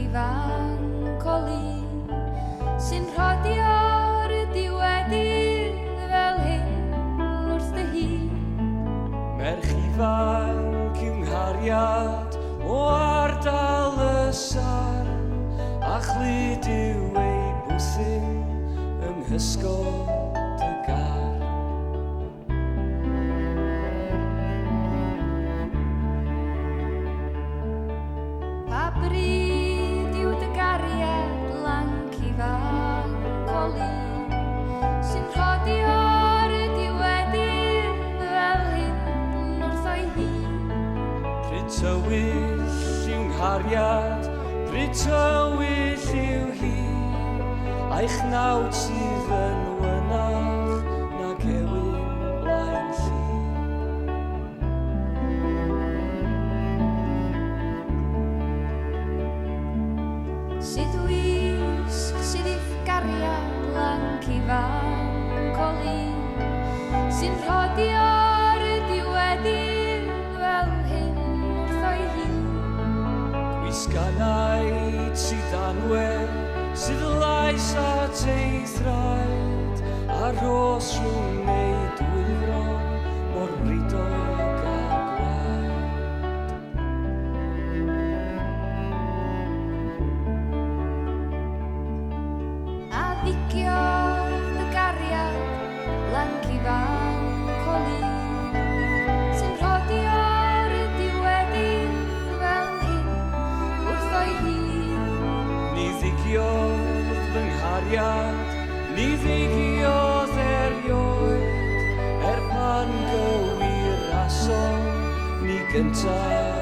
ifanc colin sy'n rhodio'r diwedydd fel hyn wrth dy hun. Merch ifanc yw nghariad o ardal y sarn a chlyd yw ei bwthyn yng nghysgod y gar. Pa bryd yw dy gariad lanc ifanc colin sy'n rhodio'r diwedydd fel hyn wrth o'i hun. Pryd tywyll yw nghariad, pryd tywyll yw hi, a'i chnawd sydd yn wynach na gewyn blaen lli. Sydd wisg sydd i'ch gariad lanc ifanc colin sy'n rhodio'r diwedydd fel hyn wrth o'i hun. Gwisganaid sydd anwen, sydd lais at ei thraed, a ros rhwng ei dwyron mor ridog a gwaed. A ddigio'r dy gariad lanc ifanc colin sy'n rhodio'r diwedydd fel hyn wrth o'i hun. Ni ddigiodd fy nghariad, ni ddigiodd erioed, pan gywir asom ni gyntaf